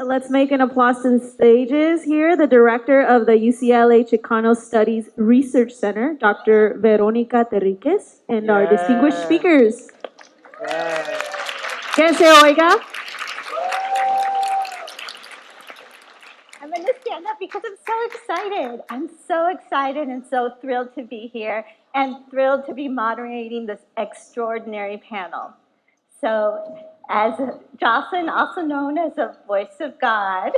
Let's make an applause to the stages here. The director of the UCLA Chicano Studies Research Center, Dr. Veronica Terriquez, and our distinguished speakers. Que se oiga. I'm going to stand up because I'm so excited. I'm so excited and so thrilled to be here and thrilled to be moderating this extraordinary panel. So, as Jocelyn, also known as the voice of God,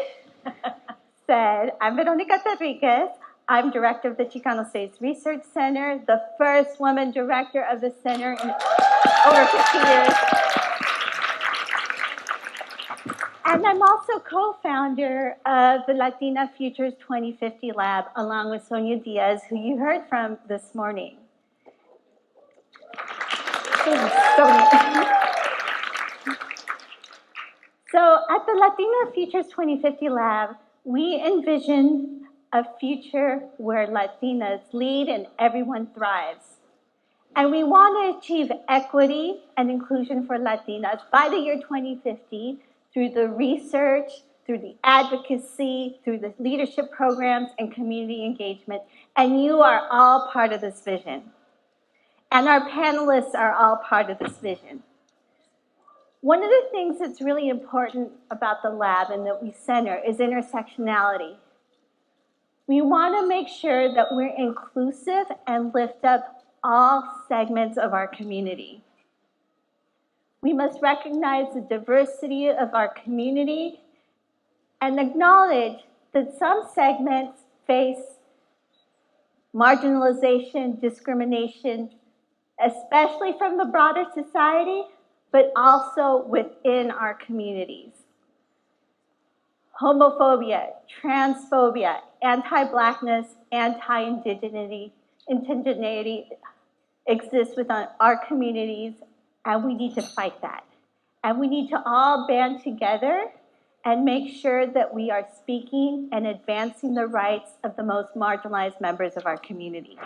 said, I'm Veronica Terriquez. I'm director of the Chicano Studies Research Center, the first woman director of the center in over 50 years. And I'm also co-founder of the Latina Futures 2050 Lab, along with Sonia Diaz, who you heard from this morning. So at the Latina Futures 2050 Lab, we envision a future where Latinas lead and everyone thrives. And we want to achieve equity and inclusion for Latinas by the year 2050 through the research, through the advocacy, through the leadership programs and community engagement. And you are all part of this vision. And our panelists are all part of this vision. One of the things that's really important about the lab and that we center is intersectionality. We want to make sure that we're inclusive and lift up all segments of our community. We must recognize the diversity of our community and acknowledge that some segments face marginalization, discrimination, especially from the broader society, but also within our communities. Homophobia, transphobia, anti-Blackness, anti-indigeneity exists within our communities, and we need to fight that. And we need to all band together and make sure that we are speaking and advancing the rights of the most marginalized members of our community.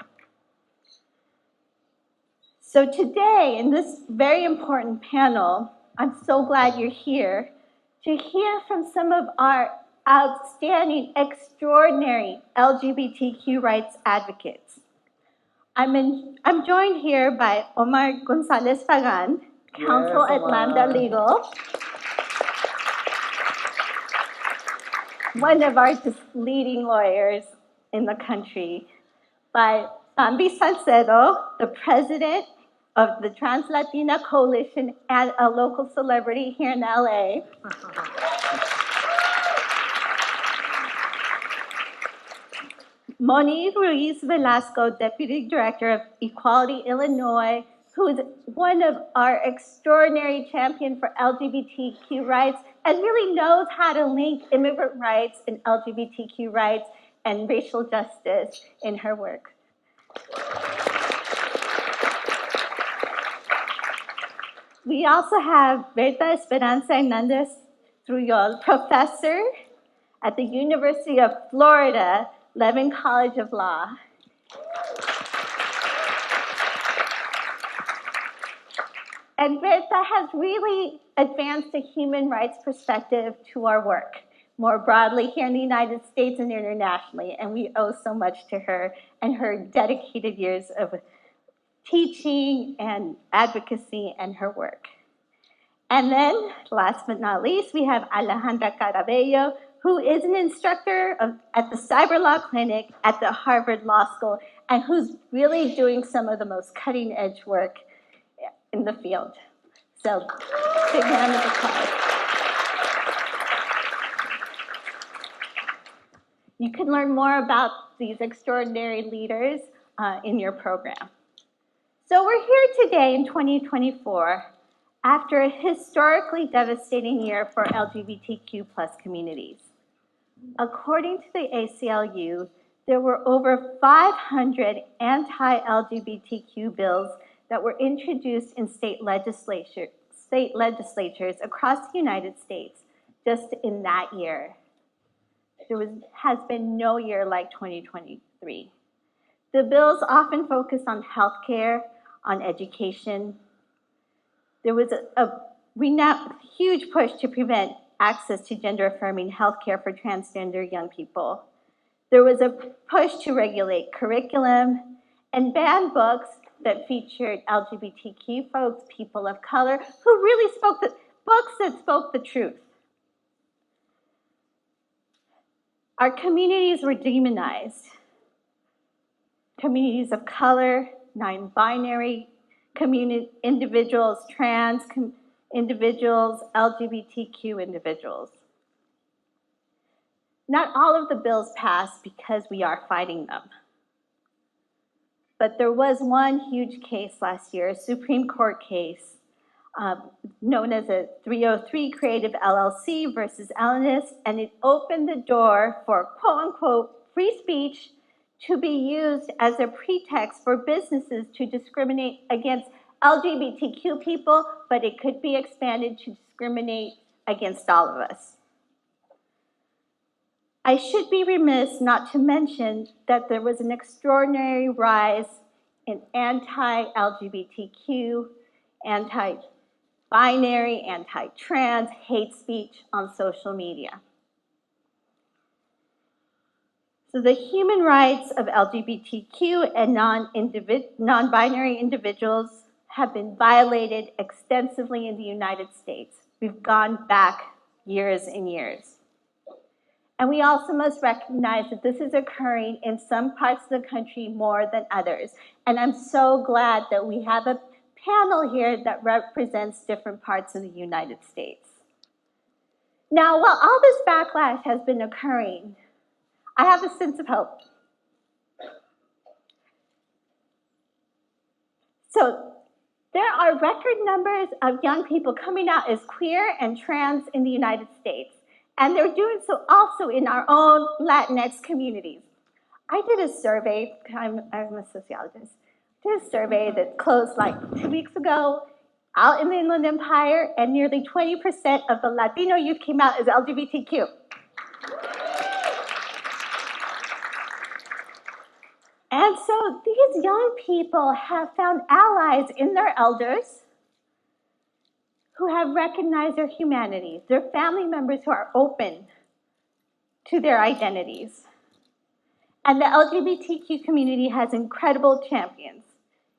So today, in this very important panel, I'm so glad you're here to hear from some of our outstanding, extraordinary LGBTQ rights advocates. I'm joined here by Omar Gonzalez-Pagan, counsel at Lambda Legal, one of our leading lawyers in the country, by Bamby Salcedo, the president of the TransLatin Coalition and a local celebrity here in LA. Mony Ruiz-Velasco, Deputy Director of Equality Illinois, who is one of our extraordinary champions for LGBTQ rights and really knows how to link immigrant rights and LGBTQ rights and racial justice in her work. We also have Berta Esperanza Hernández-Truyol, professor at the University of Florida, Levin College of Law. And Berta has really advanced a human rights perspective to our work, more broadly here in the United States and internationally, and we owe so much to her and her dedicated years of teaching and advocacy and her work. And then, last but not least, we have Alejandra Carabello, who is an instructor at the Cyber Law Clinic at the Harvard Law School, and who's really doing some of the most cutting-edge work in the field. So, big round of applause. You can learn more about these extraordinary leaders in your program. So we're here today in 2024 after a historically devastating year for LGBTQ plus communities. According to the ACLU, there were over 500 anti-LGBTQ bills that were introduced in state legislatures across the United States just in that year. There has been no year like 2023. The bills often focus on healthcare, on education. There was a huge push to prevent access to gender-affirming healthcare for transgender young people. There was a push to regulate curriculum and ban books that featured LGBTQ folks, people of color, who really spoke books that spoke the truth. Our communities were demonized. Communities of color, non-binary individuals, trans individuals, LGBTQ individuals. Not all of the bills passed because we are fighting them. But there was one huge case last year, a Supreme Court case, known as a 303 Creative LLC versus Ellis, and it opened the door for quote-unquote free speech to be used as a pretext for businesses to discriminate against LGBTQ people, but it could be expanded to discriminate against all of us. I should be remiss not to mention that there was an extraordinary rise in anti-LGBTQ, anti-binary, anti-trans hate speech on social media. So the human rights of LGBTQ and non-binary individuals have been violated extensively in the United States. We've gone back years and years. And we also must recognize that this is occurring in some parts of the country more than others. And I'm so glad that we have a panel here that represents different parts of the United States. Now, while all this backlash has been occurring, I have a sense of hope. So there are record numbers of young people coming out as queer and trans in the United States. And they're doing so also in our own Latinx communities. I did a survey, I'm a sociologist, did a survey that closed like 2 weeks ago out in the Inland Empire, and nearly 20% of the Latino youth came out as LGBTQ. And so these young people have found allies in their elders who have recognized their humanity, their family members who are open to their identities. And the LGBTQ community has incredible champions,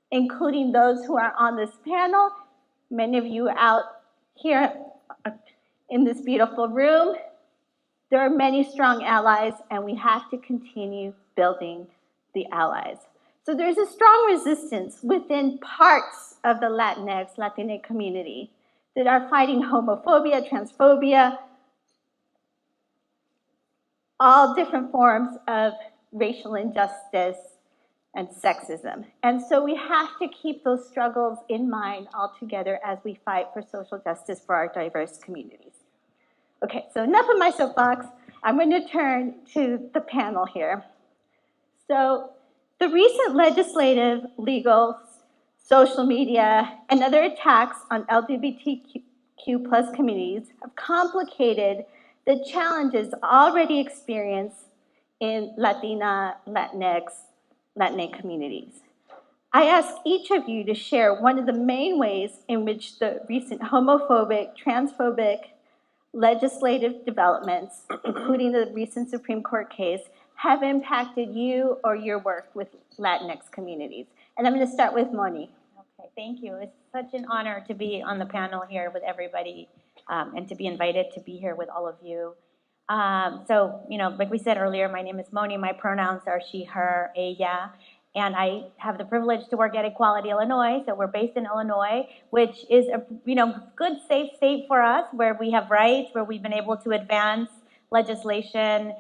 including those who are on this panel, many of you out here in this beautiful room. There are many strong allies, and we have to continue building the allies. So there's a strong resistance within parts of the Latinx, Latina community that are fighting homophobia, transphobia, all different forms of racial injustice and sexism. And so we have to keep those struggles in mind all together as we fight for social justice for our diverse communities. Okay, so enough of my soapbox. I'm going to turn to the panel here. So the recent legislative, legal, social media, and other attacks on LGBTQ plus communities have complicated the challenges already experienced in Latina, Latinx, Latinx communities. I ask each of you to share one of the main ways in which the recent homophobic, transphobic legislative developments, including the recent Supreme Court case, have impacted you or your work with Latinx communities. And I'm going to start with Mony. Okay, thank you. It's such an honor to be on the panel here with everybody and to be invited to be here with all of you. So, like we said earlier, my name is Mony. My pronouns are she, her, ella. And I have the privilege to work at Equality Illinois. So we're based in Illinois, which is a good, safe state for us, where we have rights, where we've been able to advance legislation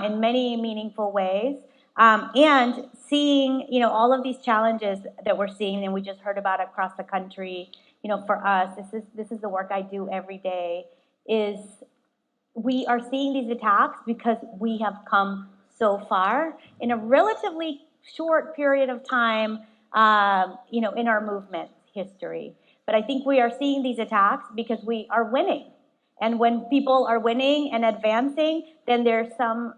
in many meaningful ways. And seeing, all of these challenges that we're seeing, and we just heard about across the country, for us, this is the work I do every day, is we are seeing these attacks because we have come so far in a relatively short period of time, in our movement history. But I think we are seeing these attacks because we are winning. And when people are winning and advancing, then there's some,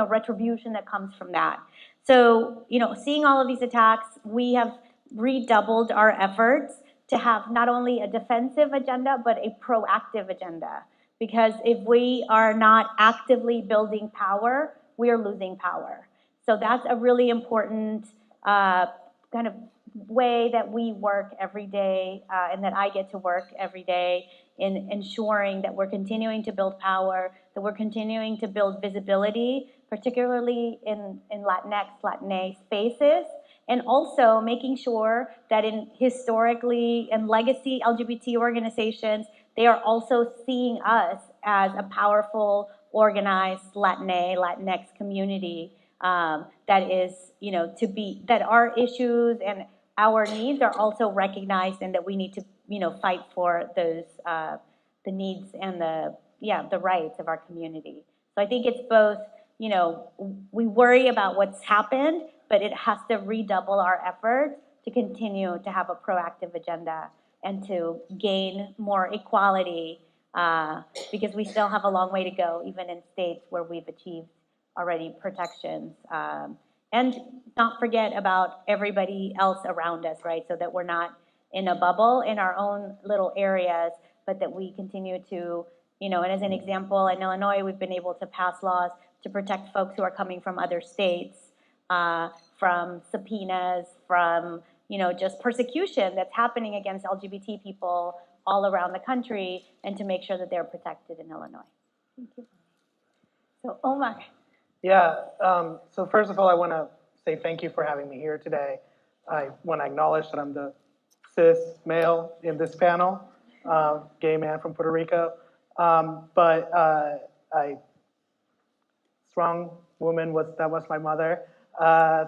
retribution that comes from that. So, seeing all of these attacks, we have redoubled our efforts to have not only a defensive agenda, but a proactive agenda Because if we are not actively building power, we are losing power. So that's a really important kind of way that we work every day, and that I get to work every day in ensuring that we're continuing to build power, that we're continuing to build visibility, particularly in Latinx, Latina spaces, and also making sure that in historically and legacy LGBT organizations, they are also seeing us as a powerful, organized Latinx community that is, that our issues and our needs are also recognized, and that we need to, fight for those, the needs and the rights of our community. So I think it's both, we worry about what's happened, but it has to redouble our efforts to continue to have a proactive agenda and to gain more equality, because we still have a long way to go, even in states where we've achieved already protections. And not forget about everybody else around us, right? So that we're not in a bubble in our own little areas, but that we continue to, and as an example, in Illinois, we've been able to pass laws to protect folks who are coming from other states, from subpoenas, from, just persecution that's happening against LGBT people all around the country, and to make sure that they're protected in Illinois. Thank you. So, Omar. Yeah, so first of all, I want to say thank you for having me here today. I want to acknowledge that I'm the cis male in this panel, gay man from Puerto Rico, but I strong woman that was my mother,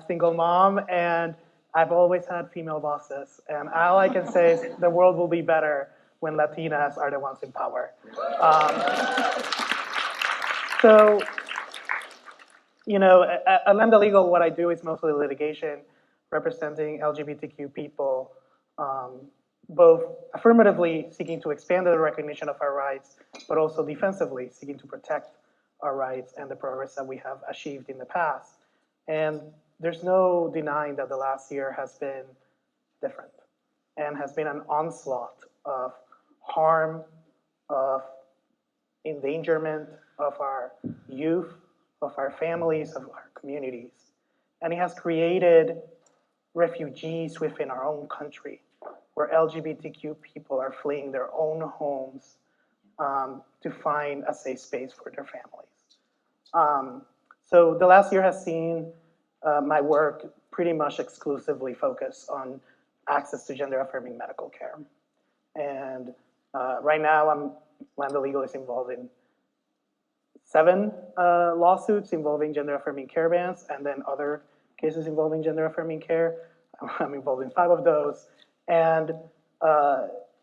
single mom, and I've always had female bosses, and all I can say is the world will be better when Latinas are the ones in power. So, at Lambda Legal, what I do is mostly litigation, representing LGBTQ people, both affirmatively seeking to expand the recognition of our rights, but also defensively seeking to protect our rights and the progress that we have achieved in the past. And there's no denying that the last year has been different and has been an onslaught of harm, of endangerment of our youth, of our families, of our communities. And it has created refugees within our own country, where LGBTQ people are fleeing their own homes to find a safe space for their families. So the last year has seen my work pretty much exclusively focus on access to gender-affirming medical care. And right now, Lambda Legal is involved in 7 lawsuits involving gender-affirming care bans, and then other cases involving gender-affirming care. I'm involved in 5 of those. And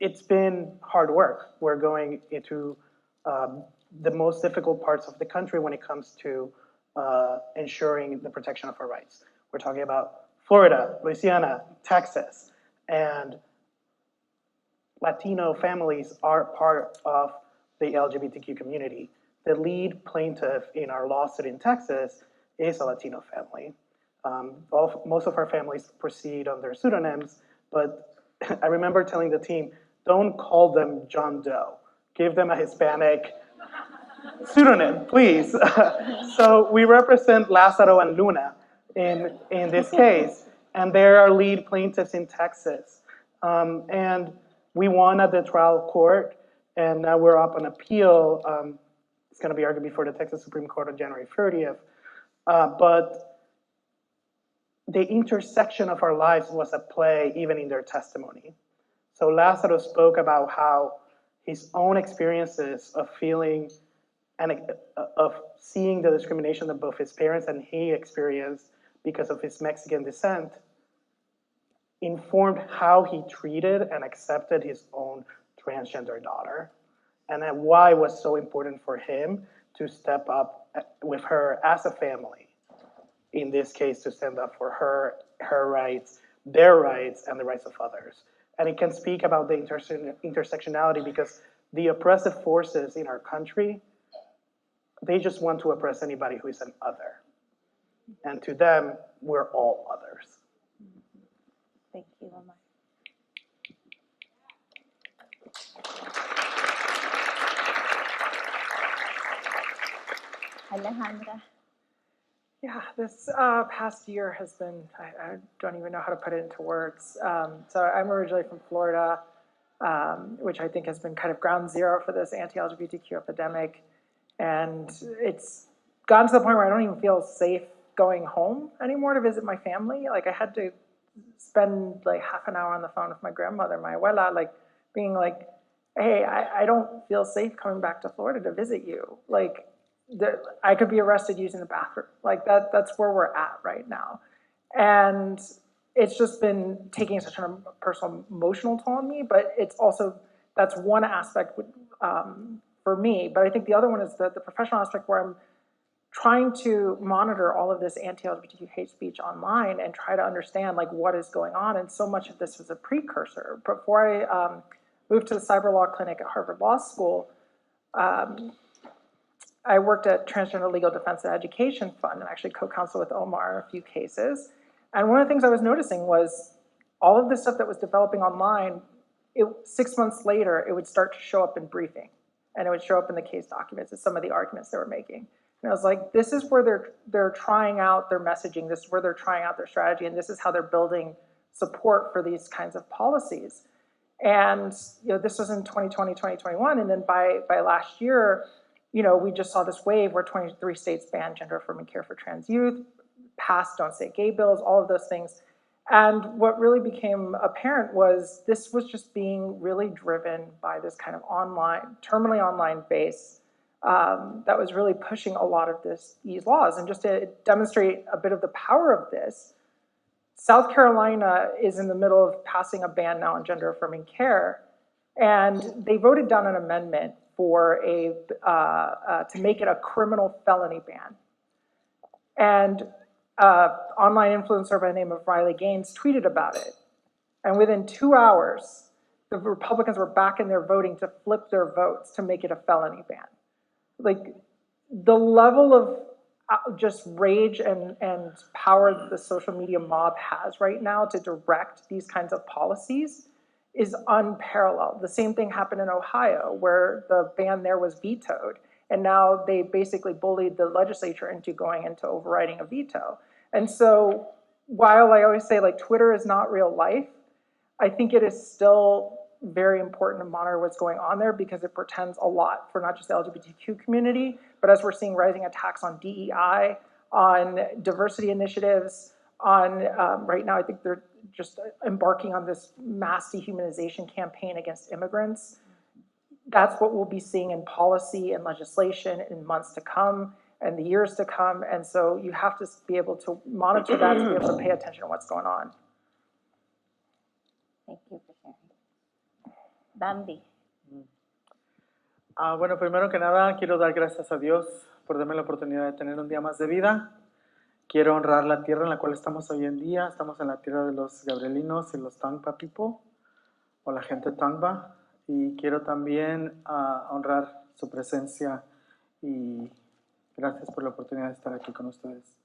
it's been hard work. We're going into the most difficult parts of the country when it comes to ensuring the protection of our rights. We're talking about Florida, Louisiana, Texas, and Latino families are part of the LGBTQ community. The lead plaintiff in our lawsuit in Texas is a Latino family. Most of our families proceed under pseudonyms, but I remember telling the team, don't call them John Doe. Give them a Hispanic pseudonym, please. So we represent Lázaro and Luna in this case, and they're our lead plaintiffs in Texas. And we won at the trial court, and now we're up on appeal. It's going to be argued before the Texas Supreme Court on January 30th. But the intersection of our lives was at play even in their testimony. So Lázaro spoke about how his own experiences of feeling and of seeing the discrimination that both his parents and he experienced because of his Mexican descent informed how he treated and accepted his own transgender daughter, and then why it was so important for him to step up with her as a family, in this case, to stand up for her rights, their rights, and the rights of others. And it can speak about the intersectionality, because the oppressive forces in our country, they just want to oppress anybody who is an other. And to them, we're all others. Thank you, Omar. Alejandra. Yeah, this past year has been, I don't even know how to put it into words. So I'm originally from Florida, which I think has been kind of ground zero for this anti-LGBTQ epidemic. And it's gotten to the point where I don't even feel safe going home anymore to visit my family. Like I had to spend like half an hour on the phone with my grandmother, my abuela, like being like, hey, I don't feel safe coming back to Florida to visit you. Like, I could be arrested using the bathroom. Like that's where we're at right now. And it's just been taking such a personal emotional toll on me, but it's also, that's one aspect for me. But I think the other one is the professional aspect where I'm trying to monitor all of this anti-LGBTQ hate speech online and try to understand like what is going on. And so much of this was a precursor. Before I moved to the cyber law clinic at Harvard Law School, I worked at Transgender Legal Defense and Education Fund and actually co-counsel with Omar a few cases. And one of the things I was noticing was all of this stuff that was developing online, 6 months later, it would start to show up in briefing. And it would show up in the case documents as some of the arguments they were making. And I was like, this is where they're trying out their messaging. This is where they're trying out their strategy. And this is how they're building support for these kinds of policies. And this was in 2020, 2021. And then by last year, we just saw this wave where 23 states banned gender-affirming care for trans youth, passed Don't Say Gay bills, all of those things. And what really became apparent was this was just being really driven by this kind of terminally online base that was really pushing a lot of these laws. And just to demonstrate a bit of the power of this, South Carolina is in the middle of passing a ban now on gender-affirming care, and they voted down an amendment for to make it a criminal felony ban. And online influencer by the name of Riley Gaines tweeted about it. And within 2 hours, the Republicans were back in there voting to flip their votes to make it a felony ban. Like the level of just rage and power that the social media mob has right now to direct these kinds of policies is unparalleled. The same thing happened in Ohio, where the ban there was vetoed. And now they basically bullied the legislature into going into overriding a veto. And so while I always say like Twitter is not real life, I think it is still very important to monitor what's going on there because it portends a lot for not just the LGBTQ community, but as we're seeing rising attacks on DEI, on diversity initiatives, on right now I think they're just embarking on this mass dehumanization campaign against immigrants. That's what we'll be seeing in policy and legislation in months to come and the years to come. And so you have to be able to monitor that to be able to pay attention to what's going on. Thank you for sharing. Bamby. Bueno, primero que nada, quiero dar gracias a Dios por darme la oportunidad de tener un día más de vida. Quiero honrar la tierra en la cual estamos hoy en día. Estamos en la tierra de los gabrielinos y los Tangba people, o la gente Tangba. Y quiero también honrar su presencia y gracias por la oportunidad de estar aquí con ustedes.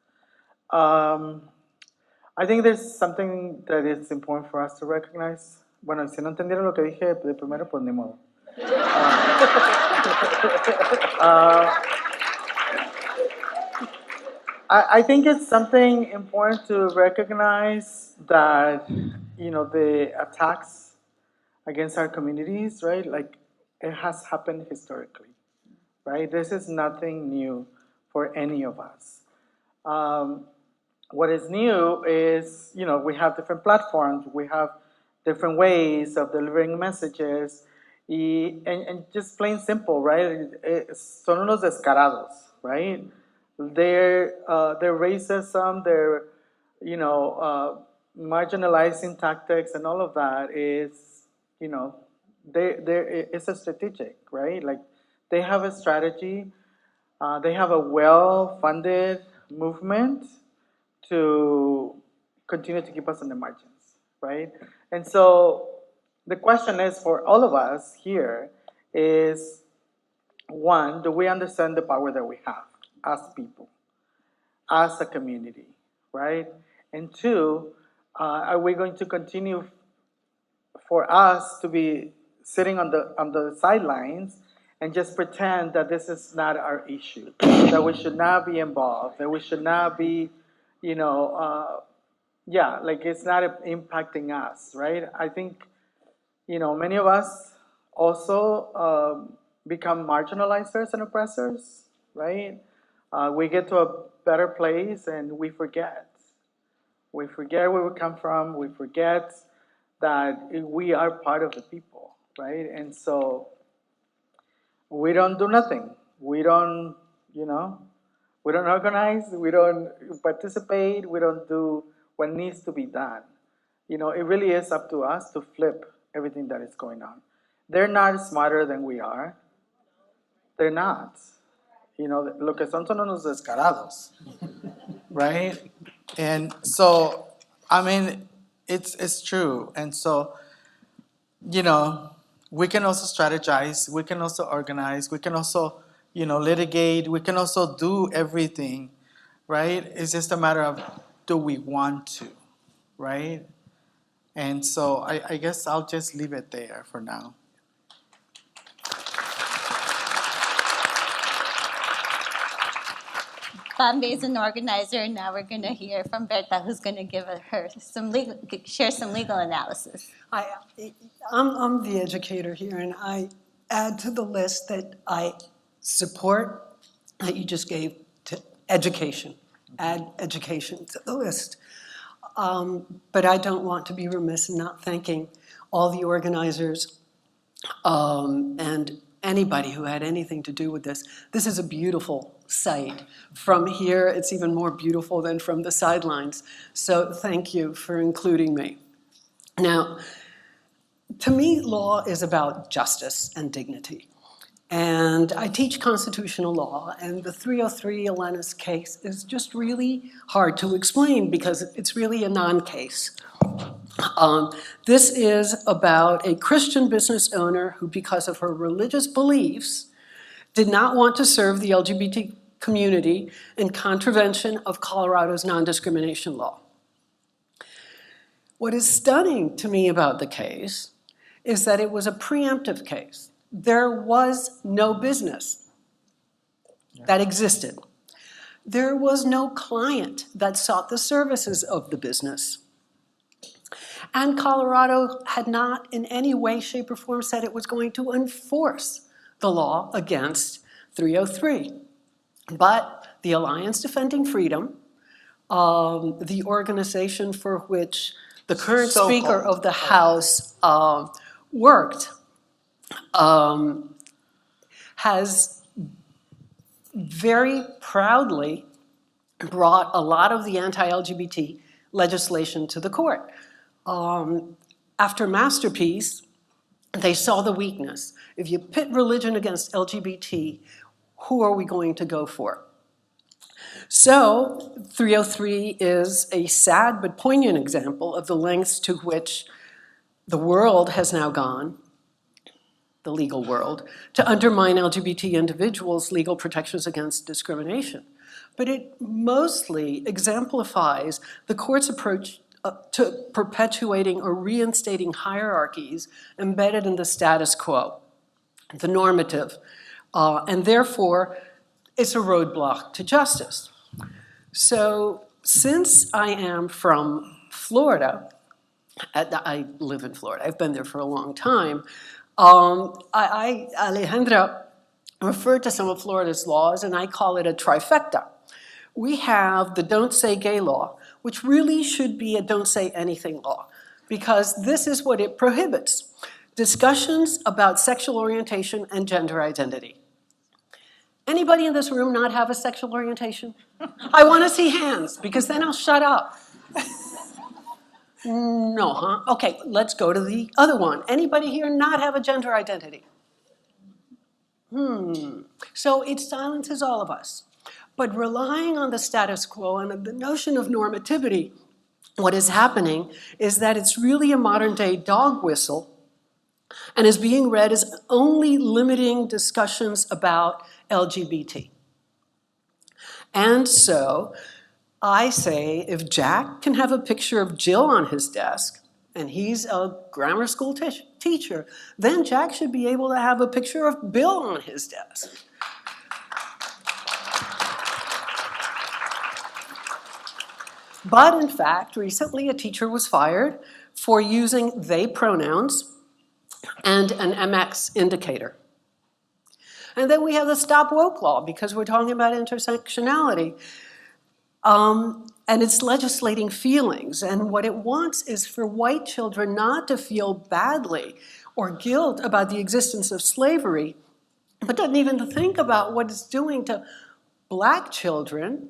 I think there's something that is important for us to recognize. Bueno, si no entendieron lo que dije de primero, pues ni modo. I think it's something important to recognize that, the attacks against our communities, right? Like, it has happened historically, right? This is nothing new for any of us. What is new is, we have different platforms, we have different ways of delivering messages, and just plain simple, right? Son unos descarados, right? Their racism, their, marginalizing tactics and all of that is, it's a strategic, right? Like, they have a strategy, they have a well-funded movement to continue to keep us on the margins, right? And so the question is for all of us here is, one, do we understand the power that we have as people, as a community, right? And two, are we going to continue for us to be sitting on the sidelines and just pretend that this is not our issue, that we should not be involved, that we should not be, like it's not impacting us, right? I think, many of us also become marginalizers and oppressors, right? We get to a better place and we forget. We forget where we come from. We forget that we are part of the people, right? And so we don't do nothing. We don't, we don't organize. We don't participate. We don't do what needs to be done. It really is up to us to flip everything that is going on. They're not smarter than we are. They're not. Lo que son unos descarados, right? And so, it's true. And so, we can also strategize, we can also organize, we can also, litigate, we can also do everything, right? It's just a matter of, do we want to, right? And so I guess I'll just leave it there for now. Bamby is an organizer, and now we're going to hear from Berta, who's going to share some legal analysis. I'm the educator here, and I add to the list that I support that you just gave to education. Add education to the list. But I don't want to be remiss in not thanking all the organizers and anybody who had anything to do with this. This is a beautiful site. From here, it's even more beautiful than from the sidelines. So thank you for including me. Now, to me, law is about justice and dignity. And I teach constitutional law, and the 303 Elenis case is just really hard to explain because it's really a non-case. This is about a Christian business owner who, because of her religious beliefs, did not want to serve the LGBT community in contravention of Colorado's non-discrimination law. What is stunning to me about the case is that it was a preemptive case. There was no business that existed. There was no client that sought the services of the business. And Colorado had not in any way, shape, or form said it was going to enforce the law against 303. But the Alliance Defending Freedom, the organization for which the current Speaker of the House worked, has very proudly brought a lot of the anti-LGBT legislation to the court. After Masterpiece, they saw the weakness. If you pit religion against LGBT, who are we going to go for? So 303 is a sad but poignant example of the lengths to which the world has now gone, the legal world, to undermine LGBT individuals' legal protections against discrimination. But it mostly exemplifies the court's approach to perpetuating or reinstating hierarchies embedded in the status quo, the normative, and therefore it's a roadblock to justice. So since I am from Florida, I live in Florida, I've been there for a long time, Alejandra referred to some of Florida's laws, and I call it a trifecta. We have the Don't Say Gay law, which really should be a Don't Say Anything law, because this is what it prohibits: discussions about sexual orientation and gender identity. Anybody in this room not have a sexual orientation? I want to see hands, because then I'll shut up. No, huh? Okay, let's go to the other one. Anybody here not have a gender identity? So it silences all of us. But relying on the status quo and the notion of normativity, what is happening is that it's really a modern-day dog whistle and is being read as only limiting discussions about LGBT. And so I say, if Jack can have a picture of Jill on his desk, and he's a grammar school teacher, then Jack should be able to have a picture of Bill on his desk. But in fact, recently a teacher was fired for using they pronouns and an MX indicator. And then we have the Stop Woke Law, because we're talking about intersectionality. And it's legislating feelings. And what it wants is for white children not to feel badly or guilt about the existence of slavery, but doesn't even think about what it's doing to Black children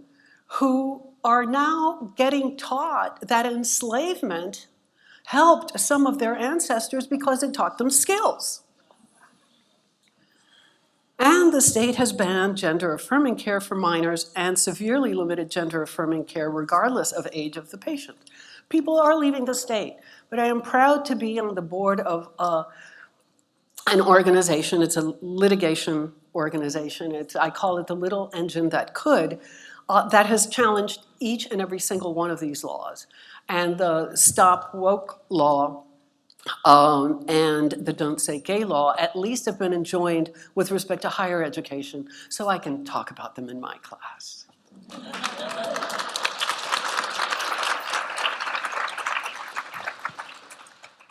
who are now getting taught that enslavement helped some of their ancestors because it taught them skills. And the state has banned gender-affirming care for minors and severely limited gender-affirming care regardless of age of the patient. People are leaving the state, but I am proud to be on the board of an organization. It's a litigation organization. I call it the little engine that could, that has challenged each and every single one of these laws. And the Stop Woke Law and the Don't Say Gay law at least have been enjoined with respect to higher education, so I can talk about them in my class.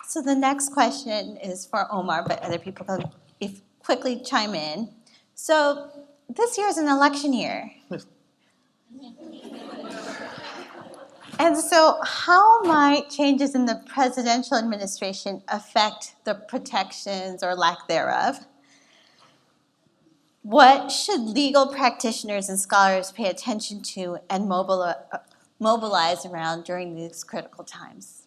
So the next question is for Omar, but other people can quickly chime in. So this year is an election year. And so how might changes in the presidential administration affect the protections or lack thereof? What should legal practitioners and scholars pay attention to and mobilize around during these critical times?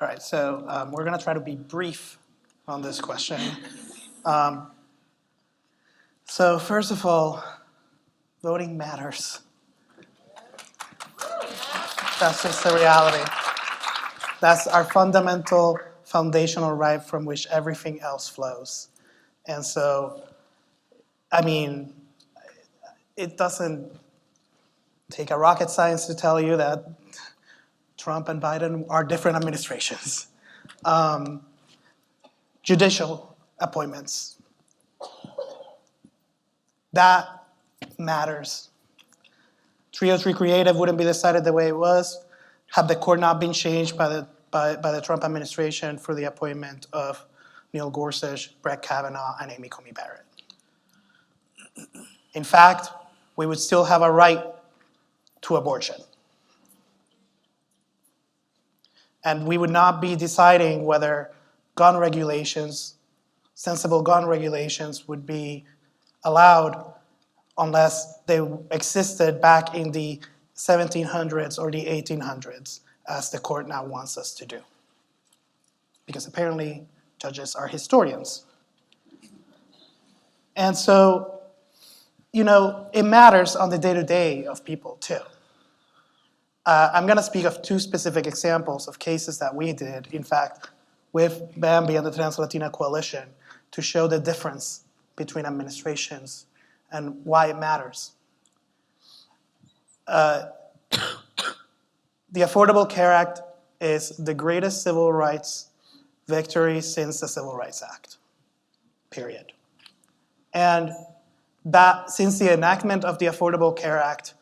All right, so we're going to try to be brief on this question. So first of all, voting matters. That's just the reality. That's our fundamental, foundational right from which everything else flows. And so, I mean, it doesn't take a rocket science to tell you that Trump and Biden are different administrations. Judicial appointments. That matters. 303 Creative wouldn't be decided the way it was had the court not been changed by the Trump administration for the appointment of Neil Gorsuch, Brett Kavanaugh, and Amy Coney Barrett. In fact, we would still have a right to abortion. And we would not be deciding whether gun regulations, sensible gun regulations, would be allowed unless they existed back in the 1700s or the 1800s, as the court now wants us to do. Because apparently, judges are historians. And so, you know, it matters on the day-to-day of people, too. I'm going to speak of two specific examples of cases that we did, in fact, with Bamby and the TransLatin Coalition, to show the difference between administrations and why it matters. The Affordable Care Act is the greatest civil rights victory since the Civil Rights Act, period. And that since the enactment of the Affordable Care Act,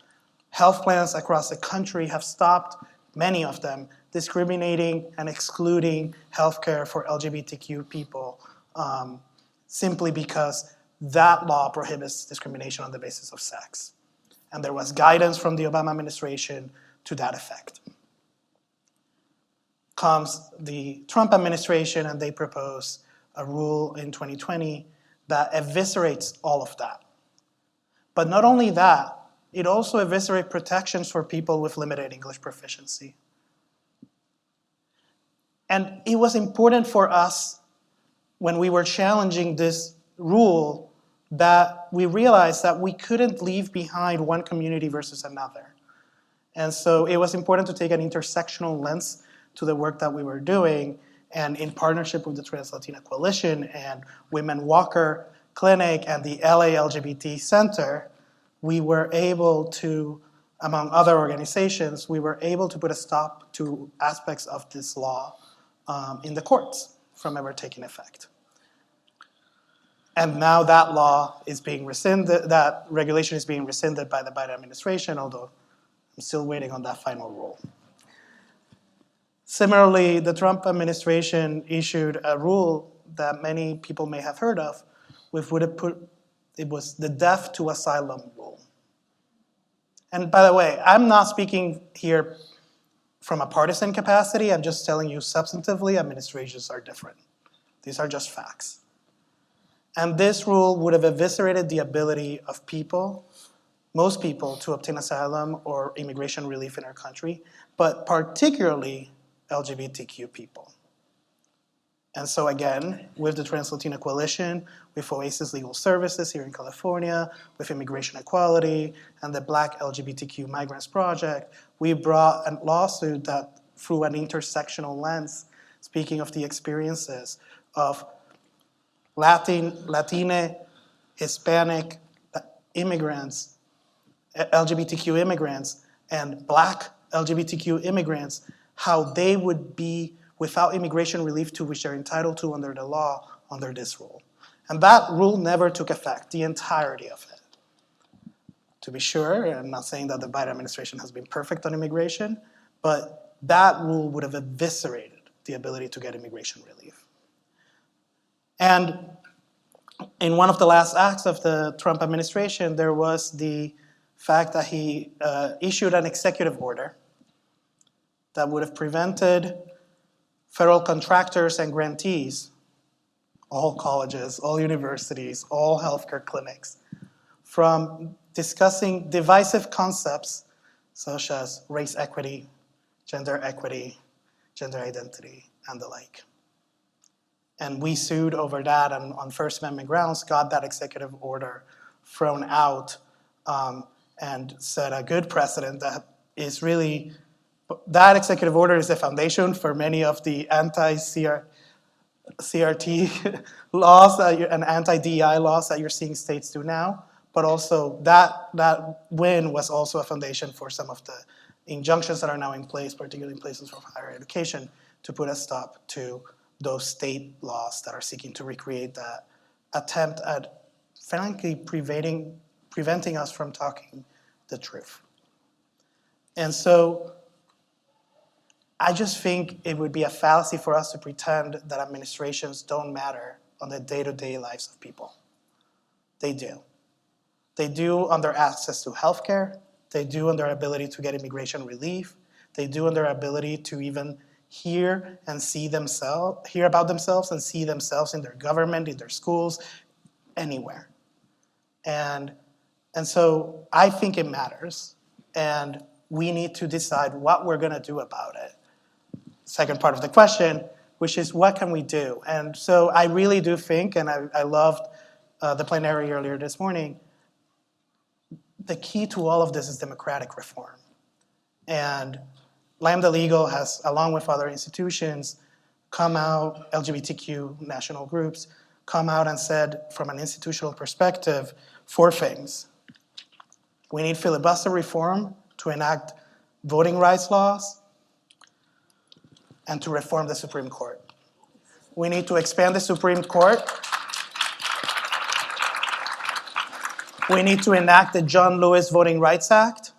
health plans across the country have stopped, many of them, discriminating and excluding health care for LGBTQ people simply because that law prohibits discrimination on the basis of sex. And there was guidance from the Obama administration to that effect. Comes the Trump administration, and they propose a rule in 2020 that eviscerates all of that. But not only that, it also eviscerates protections for people with limited English proficiency. And it was important for us when we were challenging this rule that we realized that we couldn't leave behind one community versus another. And so it was important to take an intersectional lens to the work that we were doing, and in partnership with the TransLatin Coalition and Women Walker Clinic and the LA LGBT Center, we were able to, among other organizations, we were able to put a stop to aspects of this law in the courts from ever taking effect. And now that law is being rescinded, that regulation is being rescinded by the Biden administration, although I'm still waiting on that final rule. Similarly, the Trump administration issued a rule that many people may have heard of, which would have put, it was the death to asylum rule. And by the way, I'm not speaking here from a partisan capacity, I'm just telling you substantively, administrations are different. These are just facts. And this rule would have eviscerated the ability of people, most people, to obtain asylum or immigration relief in our country, but particularly LGBTQ people. And so again, with the TransLatin Coalition, with Oasis Legal Services here in California, with Immigration Equality, and the Black LGBTQ Migrants Project, we brought a lawsuit that, through an intersectional lens, speaking of the experiences of Latina, Hispanic immigrants, LGBTQ immigrants, and Black LGBTQ immigrants, how they would be without immigration relief to which they're entitled to under the law under this rule. And that rule never took effect, the entirety of it. To be sure, I'm not saying that the Biden administration has been perfect on immigration, but that rule would have eviscerated the ability to get immigration relief. And in one of the last acts of the Trump administration, there was the fact that he issued an executive order that would have prevented federal contractors and grantees, all colleges, all universities, all healthcare clinics, from discussing divisive concepts such as race equity, gender identity, and the like. And we sued over that, and on First Amendment grounds, got that executive order thrown out, and set a good precedent that is really, that executive order is the foundation for many of the anti-CRT laws and anti-DEI laws that you're seeing states do now. But also that win was also a foundation for some of the injunctions that are now in place, particularly in places of higher education, to put a stop to those state laws that are seeking to recreate that attempt at, frankly, preventing us from talking the truth. And so I just think it would be a fallacy for us to pretend that administrations don't matter on the day-to-day lives of people. They do. They do on their access to healthcare. They do on their ability to get immigration relief. They do on their ability to even hear and see themselves, hear about themselves and see themselves in their government, in their schools, anywhere. And so I think it matters, and we need to decide what we're gonna do about it. Second part of the question, which is what can we do? And so I really do think, and I loved the plenary earlier this morning, the key to all of this is democratic reform. And Lambda Legal has, along with other institutions, come out, LGBTQ national groups, come out and said, from an institutional perspective, 4 things. We need filibuster reform to enact voting rights laws and to reform the Supreme Court. We need to expand the Supreme Court. We need to enact the John Lewis Voting Rights Act.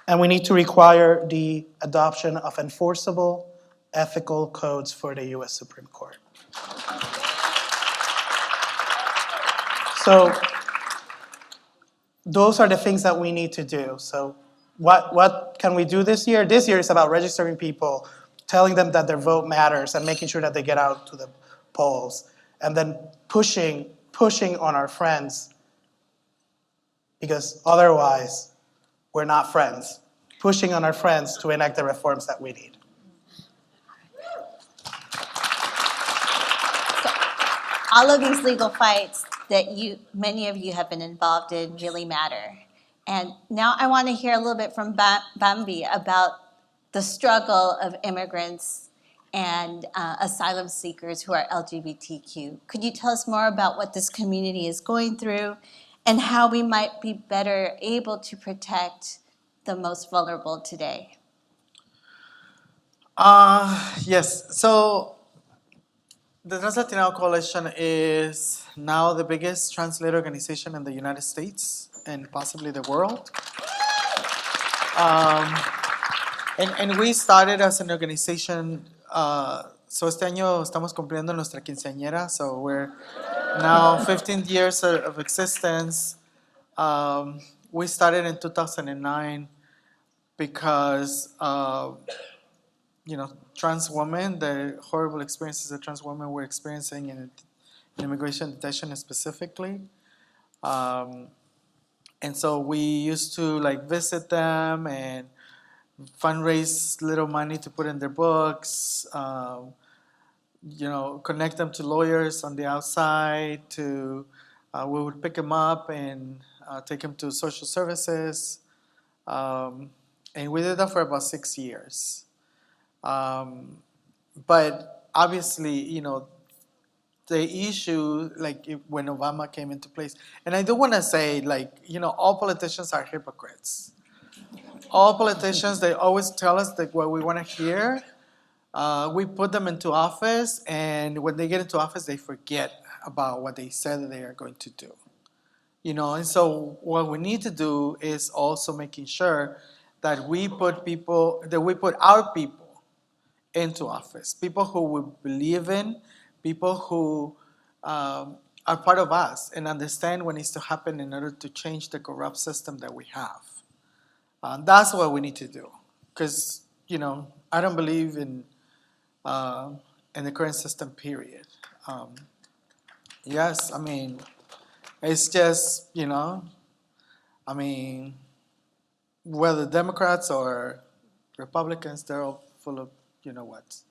And we need to require the adoption of enforceable ethical codes for the US Supreme Court. So those are the things that we need to do. So what can we do this year? This year is about registering people, telling them that their vote matters and making sure that they get out to the polls. And then pushing on our friends, because otherwise we're not friends. Pushing on our friends to enact the reforms that we need. So, all of these legal fights that many of you have been involved in really matter. And now I want to hear a little bit from Bamby about the struggle of immigrants and asylum seekers who are LGBTQ. Could you tell us more about what this community is going through and how we might be better able to protect the most vulnerable today? Yes. So the TransLatin Coalition is now the biggest translator organization in the United States and possibly the world. And we started as an organization. So este año estamos cumpliendo nuestra quinceañera. So we're now 15 years of existence. We started in 2009 because trans women, the horrible experiences that trans women were experiencing in immigration detention specifically. And so we used to visit them and fundraise little money to put in their books, connect them to lawyers on the outside. We would pick them up and take them to social services. And we did that for about 6 years. But obviously, the issue, when Obama came into place, and I do want to say, all politicians are hypocrites. All politicians, they always tell us what we want to hear. We put them into office, and when they get into office, they forget about what they said that they are going to do. And so what we need to do is also making sure that we put our people into office, people who we believe in, people who are part of us and understand what needs to happen in order to change the corrupt system that we have. That's what we need to do, because I don't believe in the current system. Period. Yes, I mean, it's just whether Democrats or Republicans, they're all full of what.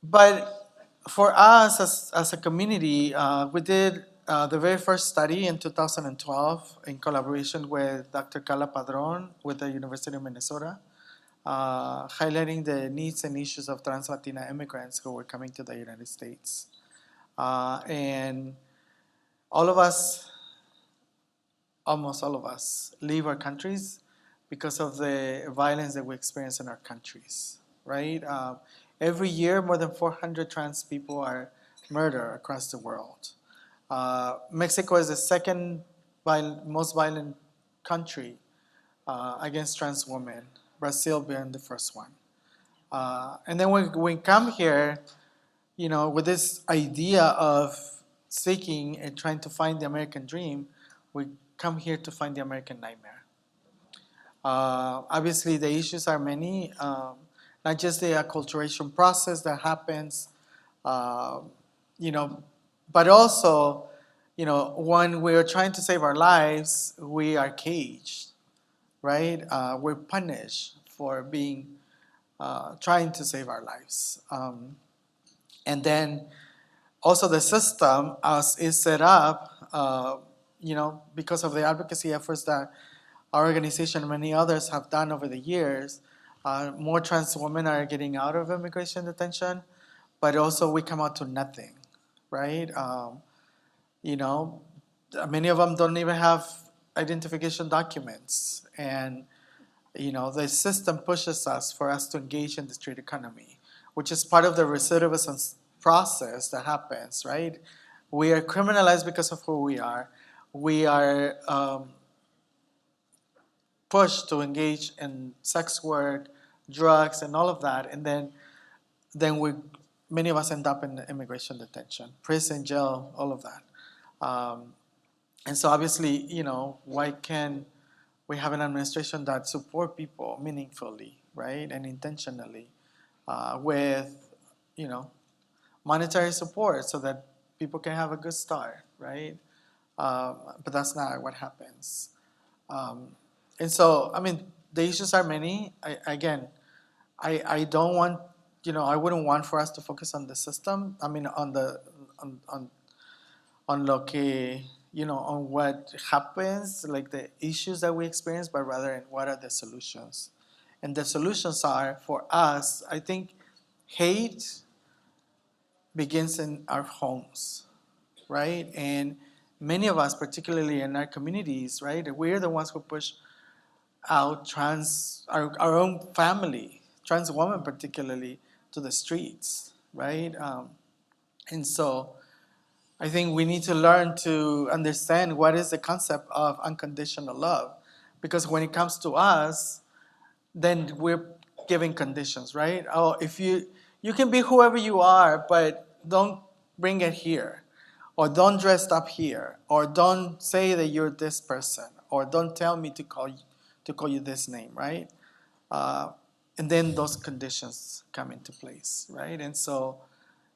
But for us as a community, we did the very first study in 2012 in collaboration with Dr. Carla Padron with the University of Minnesota, highlighting the needs and issues of trans Latina immigrants who were coming to the United States. And almost all of us, leave our countries because of the violence that we experience in our countries, right? Every year, more than 400 trans people are murdered across the world. Mexico is the second most violent country against trans women, Brazil being the first one. And then when we come here, with this idea of seeking and trying to find the American dream, we come here to find the American nightmare. Obviously, the issues are many, not just the acculturation process that happens, but also, when we're trying to save our lives, we are caged, right? We're punished for trying to save our lives. And then also the system as is set up, because of the advocacy efforts that our organization and many others have done over the years, more trans women are getting out of immigration detention, but also we come out to nothing, right? Many of them don't even have identification documents, and the system pushes us for us to engage in the street economy, which is part of the recidivism process that happens, right? We are criminalized because of who we are. We are pushed to engage in sex work, drugs, and all of that, and then many of us end up in immigration detention, prison, jail, all of that. And so obviously, why can't we have an administration that support people meaningfully, right, and intentionally with, monetary support so that people can have a good start, right? But that's not what happens. And so, the issues are many. I don't want, I wouldn't want for us to focus on the system. On lo que, on what happens, like the issues that we experience, but rather in what are the solutions. And the solutions are, for us, I think hate begins in our homes, right? And many of us, particularly in our communities, right, we're the ones who push out our own family, trans women particularly, to the streets, right? And so I think we need to learn to understand what is the concept of unconditional love. Because when it comes to us, then we're giving conditions, right? Oh, if you can be whoever you are, but don't bring it here, or don't dress up here, or don't say that you're this person, or don't tell me to call you this name, right? And then those conditions come into place, right? And so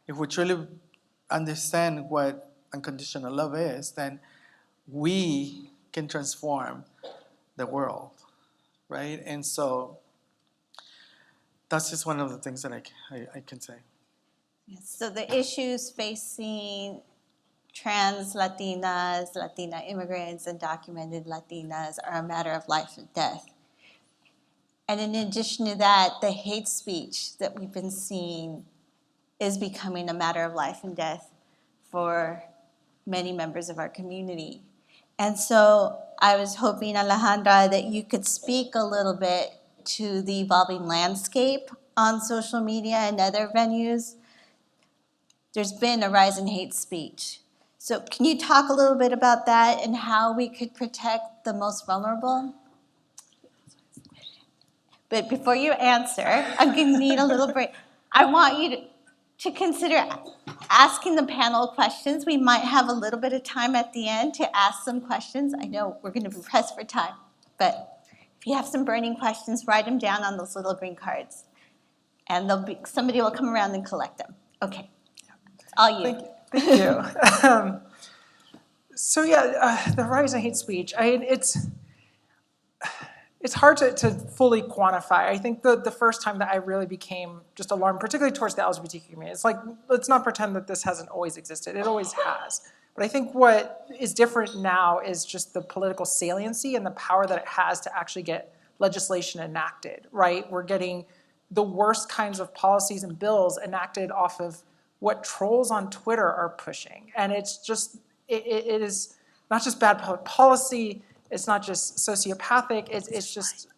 if we truly understand what unconditional love is, then we can transform the world, right? And so that's just one of the things that I can say. So the issues facing trans Latinas, Latina immigrants, and documented Latinas are a matter of life and death. And in addition to that, the hate speech that we've been seeing is becoming a matter of life and death for many members of our community. And so I was hoping, Alejandra, that you could speak a little bit to the evolving landscape on social media and other venues. There's been a rise in hate speech. So can you talk a little bit about that and how we could protect the most vulnerable? But before you answer, I'm going to need a little break. I want you to consider asking the panel questions. We might have a little bit of time at the end to ask some questions. I know we're going to be pressed for time, but if you have some burning questions, write them down on those little green cards, and somebody will come around and collect them. Okay, it's all you. Thank you. So yeah, the rise in hate speech. It's hard to fully quantify. I think the first time that I really became just alarmed, particularly towards the LGBTQ community, it's like, let's not pretend that this hasn't always existed. It always has. But I think what is different now is just the political saliency and the power that it has to actually get legislation enacted, right? We're getting the worst kinds of policies and bills enacted off of what trolls on Twitter are pushing. And it's just, it is not just bad public policy, it's not just sociopathic, it's just,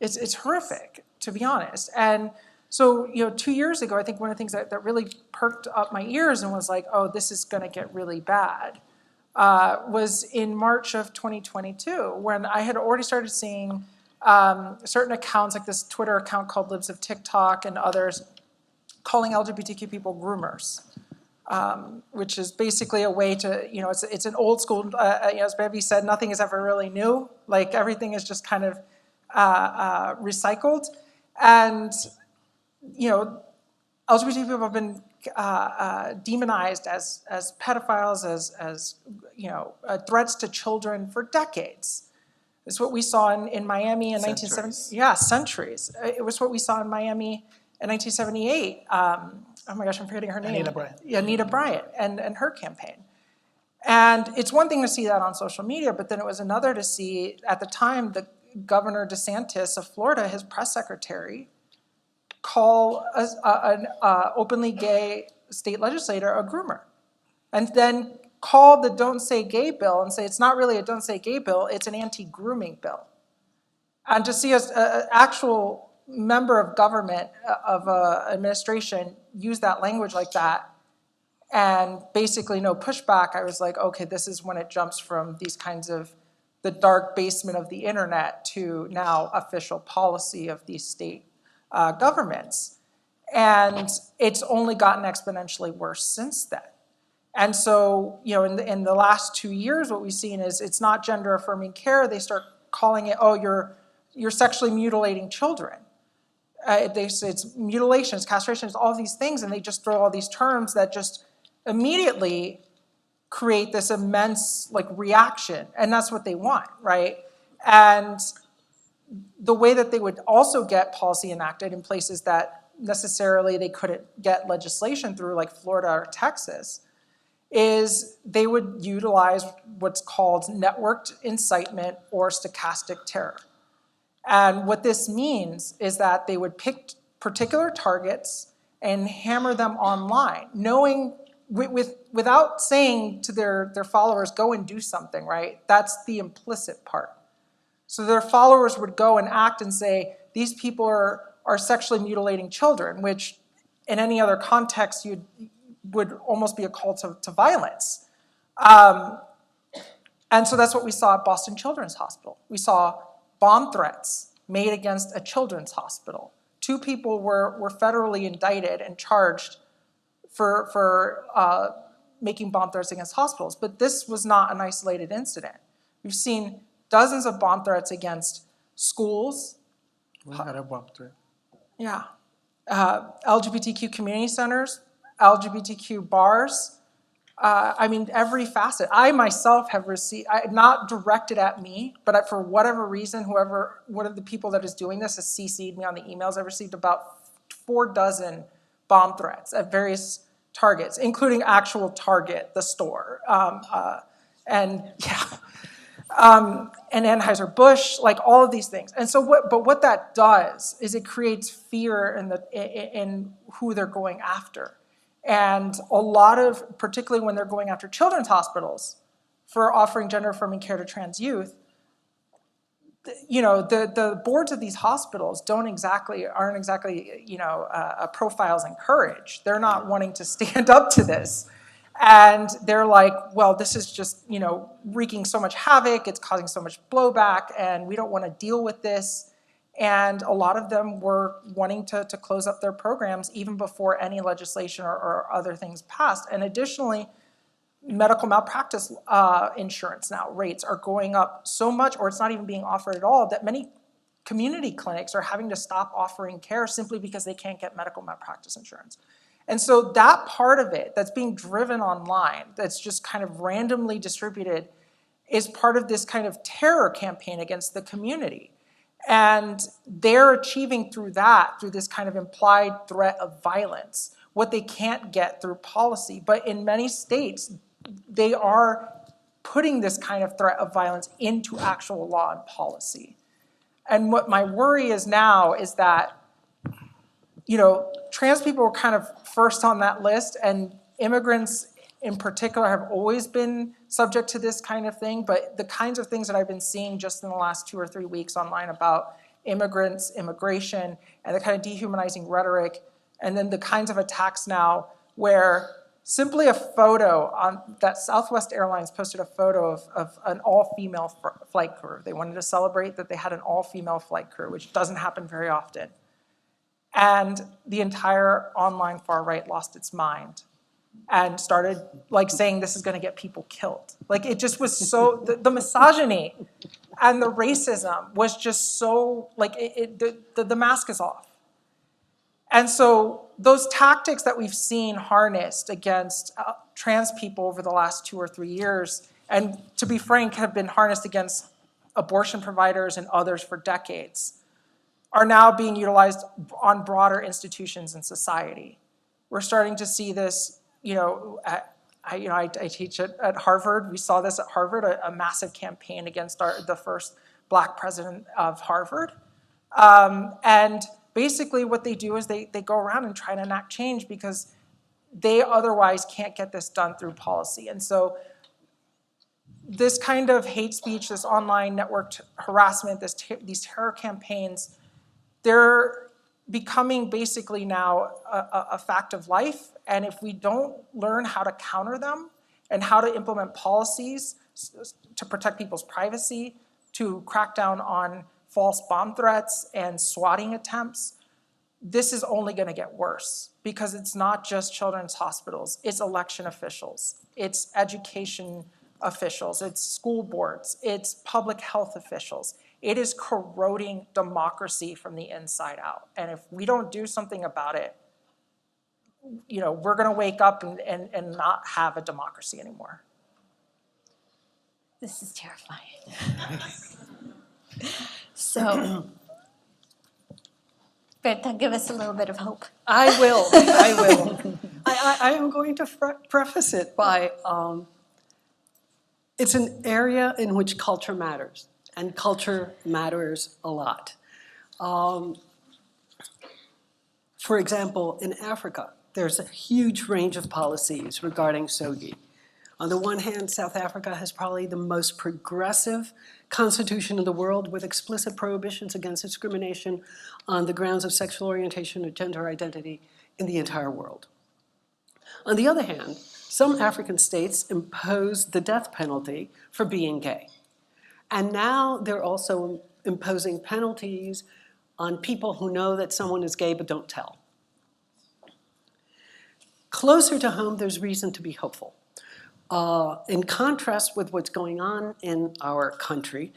it's horrific, to be honest. And so, 2 years ago, I think one of the things that really perked up my ears and was like, oh, this is gonna get really bad, was in March of 2022, when I had already started seeing certain accounts, like this Twitter account called Libs of TikTok and others, calling LGBTQ people groomers. Which is basically a way to, it's an old school, as Bamby said, nothing is ever really new. Like everything is just kind of recycled. And, LGBT people have been demonized as pedophiles, as threats to children for decades. It's what we saw in Miami in 1970. Yeah, centuries. It was what we saw in Miami in 1978. Oh my gosh, I'm forgetting her name. Anita Bryant. Yeah, Anita Bryant and her campaign. And it's one thing to see that on social media, but then it was another to see, at the time, the Governor DeSantis of Florida, his press secretary, call an openly gay state legislator a groomer. And then call the Don't Say Gay bill and say it's not really a Don't Say Gay bill, it's an anti-grooming bill. And to see an actual member of government, of administration, use that language like that and basically no pushback, I was like, okay, this is when it jumps from these kinds of the dark basement of the internet to now official policy of these state governments. And it's only gotten exponentially worse since then. And so, in the last 2 years, what we've seen is it's not gender affirming care. They start calling it, oh, you're sexually mutilating children. They say it's mutilations, castrations, all these things, and they just throw all these terms that just immediately create this immense reaction, and that's what they want, right? And the way that they would also get policy enacted in places that necessarily they couldn't get legislation through, like Florida or Texas, is they would utilize what's called networked incitement or stochastic terror. And what this means is that they would pick particular targets and hammer them online, knowing without saying to their followers, go and do something, right? That's the implicit part. So their followers would go and act and say, these people are sexually mutilating children, which in any other context would almost be a call to violence. And so that's what we saw at Boston Children's Hospital. We saw bomb threats made against a children's hospital. 2 people were federally indicted and charged for making bomb threats against hospitals. But this was not an isolated incident. We've seen dozens of bomb threats against schools. We had a bomb threat. Yeah. LGBTQ community centers, LGBTQ bars. I mean, every facet. I myself have received, not directed at me, but for whatever reason, one of the people that is doing this has CC'd me on the emails. I've received about 4 dozen bomb threats at various targets, including actual Target, the store. And Anheuser-Busch, like all of these things. And so what that does is it creates fear in who they're going after. And a lot of, particularly when they're going after children's hospitals for offering gender-affirming care to trans youth, the boards of these hospitals aren't exactly, profiles in courage. They're not wanting to stand up to this. And they're like, well, this is just, wreaking so much havoc, it's causing so much blowback, and we don't want to deal with this. And a lot of them were wanting to close up their programs even before any legislation or other things passed. And additionally, medical malpractice insurance now rates are going up so much, or it's not even being offered at all, that many community clinics are having to stop offering care simply because they can't get medical malpractice insurance. And so that part of it that's being driven online, that's just kind of randomly distributed, is part of this kind of terror campaign against the community. And they're achieving through this kind of implied threat of violence, what they can't get through policy. But in many states, they are putting this kind of threat of violence into actual law and policy. And what my worry is now is that, trans people were kind of first on that list, and immigrants in particular have always been subject to this kind of thing, but the kinds of things that I've been seeing just in the last 2 or 3 weeks online about immigrants, immigration, and the kind of dehumanizing rhetoric, and then the kinds of attacks now where simply a photo on that Southwest Airlines posted a photo of an all-female flight crew. They wanted to celebrate that they had an all-female flight crew, which doesn't happen very often. And the entire online far right lost its mind and started saying this is going to get people killed. It just was so, the misogyny and the racism was just so, the mask is off. And so those tactics that we've seen harnessed against trans people over the last 2 or 3 years, and to be frank, have been harnessed against abortion providers and others for decades, are now being utilized on broader institutions in society. We're starting to see this, I teach at Harvard. We saw this at Harvard, a massive campaign against the first Black president of Harvard. And basically what they do is they go around and try to enact change because they otherwise can't get this done through policy. And so this kind of hate speech, this online networked harassment, these terror campaigns, they're becoming basically now a fact of life. And if we don't learn how to counter them and how to implement policies to protect people's privacy, to crack down on false bomb threats and swatting attempts, this is only going to get worse because it's not just children's hospitals, it's election officials, it's education officials, it's school boards, it's public health officials. It is corroding democracy from the inside out. And if we don't do something about it, we're going to wake up and not have a democracy anymore. This is terrifying. So, Berta, give us a little bit of hope. I will. I am going to preface it by, it's an area in which culture matters, and culture matters a lot. For example, in Africa, there's a huge range of policies regarding SOGI. On the one hand, South Africa has probably the most progressive constitution in the world with explicit prohibitions against discrimination on the grounds of sexual orientation or gender identity in the entire world. On the other hand, some African states impose the death penalty for being gay. And now they're also imposing penalties on people who know that someone is gay but don't tell. Closer to home, there's reason to be hopeful. In contrast with what's going on in our country,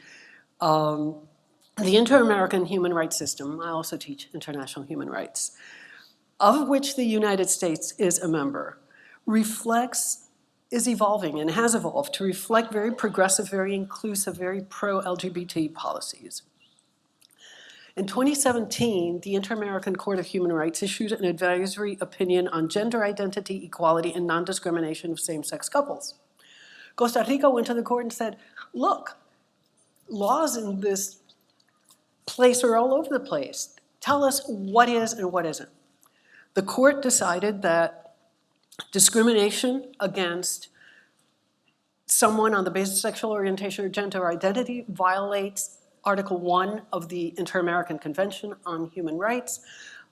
the Inter-American human rights system, I also teach international human rights, of which the United States is a member, is evolving and has evolved to reflect very progressive, very inclusive, very pro-LGBT policies. In 2017, the Inter-American Court of Human Rights issued an advisory opinion on gender identity, equality, and non-discrimination of same-sex couples. Costa Rica went to the court and said, look, laws in this place are all over the place. Tell us what is and what isn't. The court decided that discrimination against someone on the basis of sexual orientation or gender identity violates Article 1 of the Inter-American Convention on Human Rights,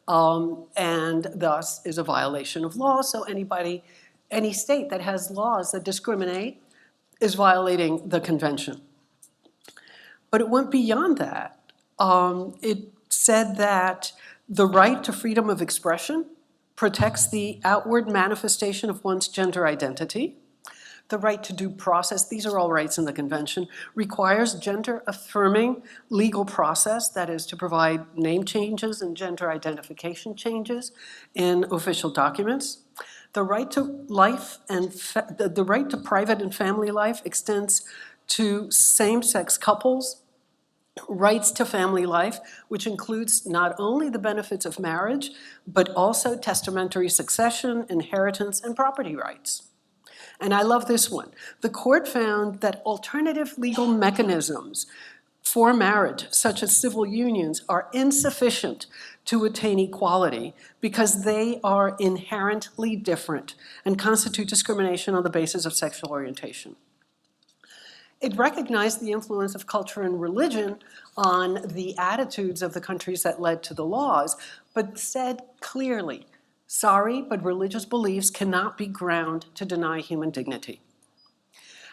and thus is a violation of law. So any state that has laws that discriminate is violating the convention. But it went beyond that. It said that the right to freedom of expression protects the outward manifestation of one's gender identity. The right to due process, these are all rights in the convention, requires gender-affirming legal process, that is to provide name changes and gender identification changes in official documents. The right to life and the right to private and family life extends to same-sex couples, rights to family life, which includes not only the benefits of marriage, but also testamentary succession, inheritance, and property rights. And I love this one. The court found that alternative legal mechanisms for marriage, such as civil unions, are insufficient to attain equality because they are inherently different and constitute discrimination on the basis of sexual orientation. It recognized the influence of culture and religion on the attitudes of the countries that led to the laws, but said clearly, sorry, but religious beliefs cannot be ground to deny human dignity.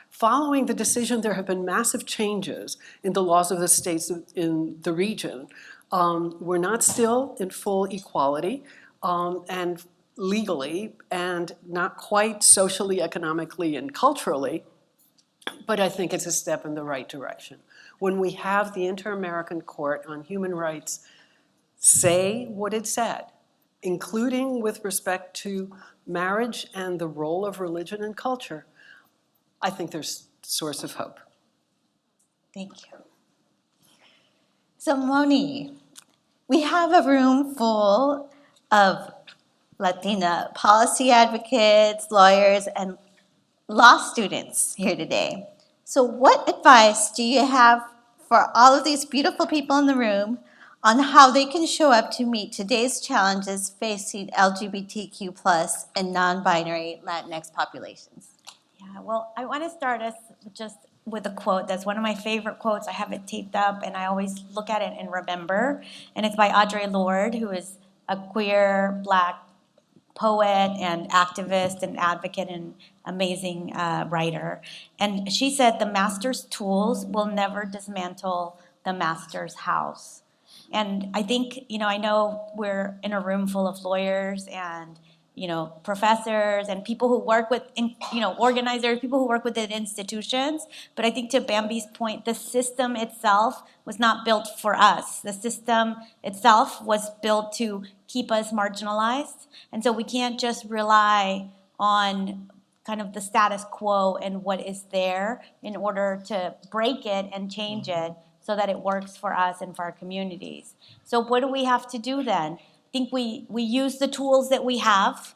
Following the decision, there have been massive changes in the laws of the states in the region. We're not still in full equality and legally, and not quite socially, economically, and culturally, but I think it's a step in the right direction. When we have the Inter-American Court on Human Rights say what it said, including with respect to marriage and the role of religion and culture, I think there's a source of hope. Thank you. So Mony, we have a room full of Latina policy advocates, lawyers, and law students here today. So what advice do you have for all of these beautiful people in the room on how they can show up to meet today's challenges facing LGBTQ plus and non-binary Latinx populations? Yeah, well, I want to start us just with a quote that's one of my favorite quotes. I have it taped up, and I always look at it and remember. And it's by Audre Lorde, who is a queer Black poet and activist and advocate and amazing writer. And she said, the master's tools will never dismantle the master's house. And I think, I know we're in a room full of lawyers and, professors and people who work with, organizers, people who work within institutions. But I think to Bamby's point, the system itself was not built for us. The system itself was built to keep us marginalized. And so we can't just rely on kind of the status quo and what is there in order to break it and change it so that it works for us and for our communities. So what do we have to do then? I think we use the tools that we have,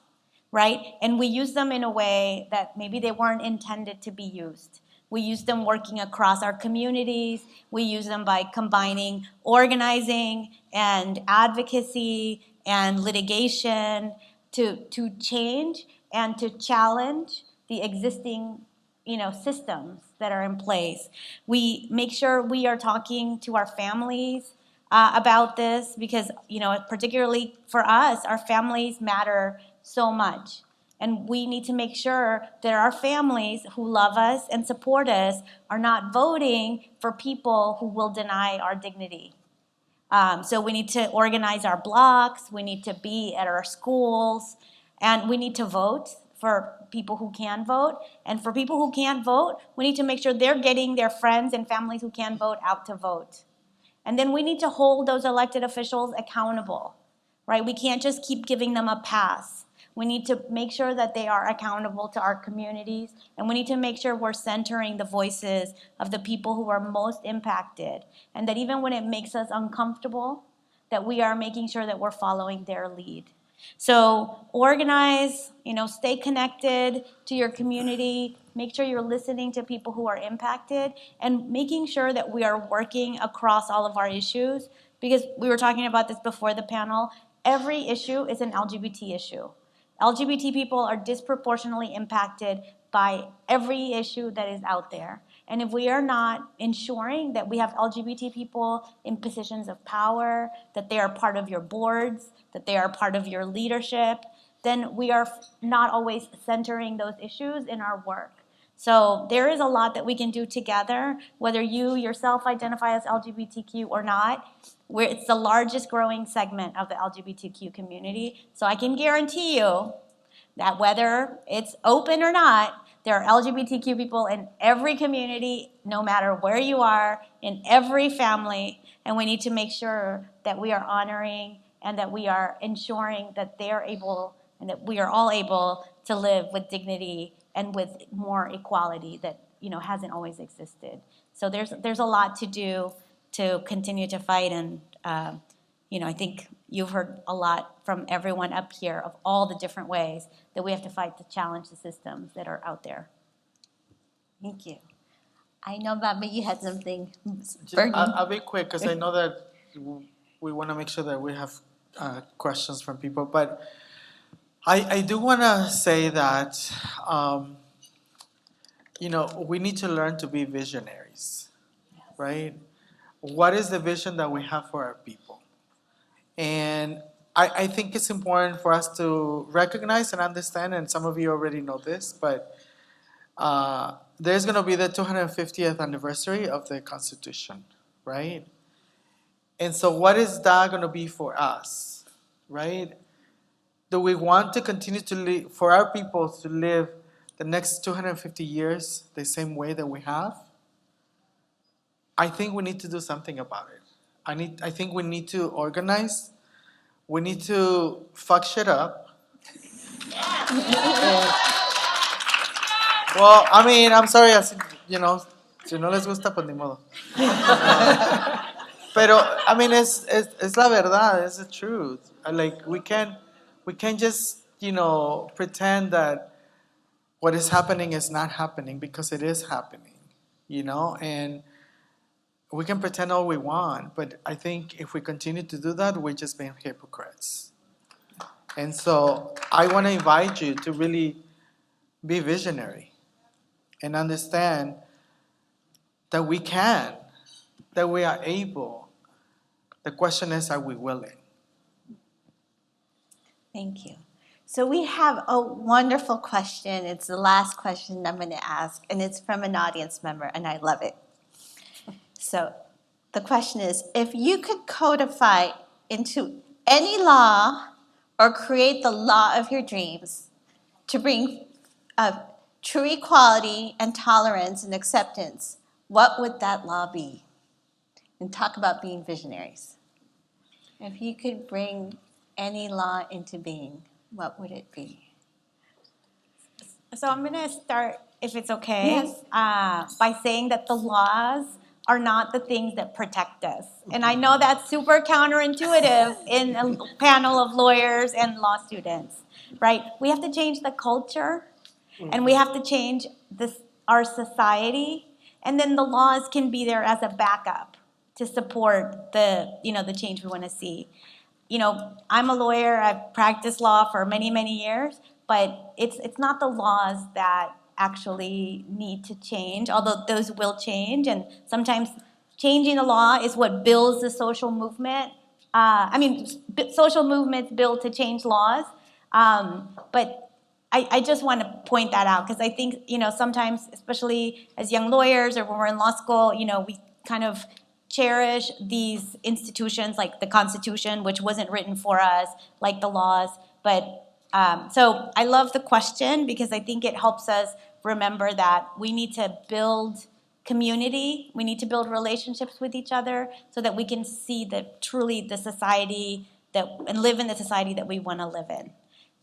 right? And we use them in a way that maybe they weren't intended to be used. We use them working across our communities. We use them by combining organizing and advocacy and litigation to change and to challenge the existing, systems that are in place. We make sure we are talking to our families about this because, particularly for us, our families matter so much. And we need to make sure that our families who love us and support us are not voting for people who will deny our dignity. So we need to organize our blocks, we need to be at our schools, and we need to vote for people who can vote. And for people who can't vote, we need to make sure they're getting their friends and families who can vote out to vote. And then we need to hold those elected officials accountable, right? We can't just keep giving them a pass. We need to make sure that they are accountable to our communities, and we need to make sure we're centering the voices of the people who are most impacted, and that even when it makes us uncomfortable, that we are making sure that we're following their lead. So organize, stay connected to your community, make sure you're listening to people who are impacted, and making sure that we are working across all of our issues, because we were talking about this before the panel, every issue is an LGBT issue. LGBT people are disproportionately impacted by every issue that is out there. And if we are not ensuring that we have LGBT people in positions of power, that they are part of your boards, that they are part of your leadership, then we are not always centering those issues in our work. So there is a lot that we can do together, whether you yourself identify as LGBTQ or not. It's the largest growing segment of the LGBTQ community. So I can guarantee you that whether it's open or not, there are LGBTQ people in every community, no matter where you are, in every family, and we need to make sure that we are honoring and that we are ensuring that they are able and that we are all able to live with dignity and with more equality that hasn't always existed. So there's a lot to do to continue to fight, and I think you've heard a lot from everyone up here of all the different ways that we have to fight to challenge the systems that are out there. Thank you. I know, Bamby, you had something burning. I'll be quick because I know that we want to make sure that we have questions from people, but I do want to say that, we need to learn to be visionaries, right? What is the vision that we have for our people? And I think it's important for us to recognize and understand, and some of you already know this, but there's going to be the 250th anniversary of the Constitution, right? And so what is that going to be for us, right? Do we want to continue to live, for our people to live the next 250 years the same way that we have? I think we need to do something about it. I think we need to organize. We need to fuck shit up. Well, I mean, I'm sorry, si no les gusta, pues ni modo. Pero, I mean, es la verdad, it's the truth. Like, we can't just, pretend that what is happening is not happening, because it is happening, and we can pretend all we want, but I think if we continue to do that, we're just being hypocrites. And so I want to invite you to really be visionary and understand that we can, that we are able. The question is, are we willing? Thank you. So we have a wonderful question. It's the last question I'm going to ask, and it's from an audience member, and I love it. So the question is, if you could codify into any law or create the law of your dreams to bring true equality and tolerance and acceptance, what would that law be? And talk about being visionaries. If you could bring any law into being, what would it be? So I'm going to start, if it's okay, by saying that the laws are not the things that protect us. And I know that's super counterintuitive in a panel of lawyers and law students, right? We have to change the culture, and we have to change our society, and then the laws can be there as a backup to support the change we want to see. I'm a lawyer, I've practiced law for many, many years, but it's not the laws that actually need to change, although those will change, and sometimes changing the law is what builds the social movement. Social movements build to change laws, but I just want to point that out because I think, sometimes, especially as young lawyers or when we're in law school, we kind of cherish these institutions like the Constitution, which wasn't written for us, like the laws. But so I love the question because I think it helps us remember that we need to build community, we need to build relationships with each other so that we can see truly the society and live in the society that we want to live in.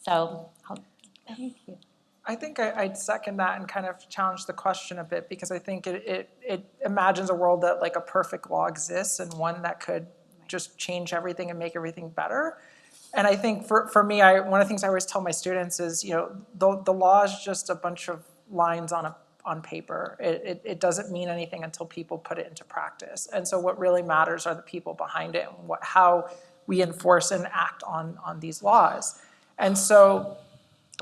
So, thank you. I think I'd second that and kind of challenge the question a bit because I think it imagines a world that like a perfect law exists and one that could just change everything and make everything better. And I think for me, one of the things I always tell my students is, the law is just a bunch of lines on paper. It doesn't mean anything until people put it into practice. And so what really matters are the people behind it and how we enforce and act on these laws. And so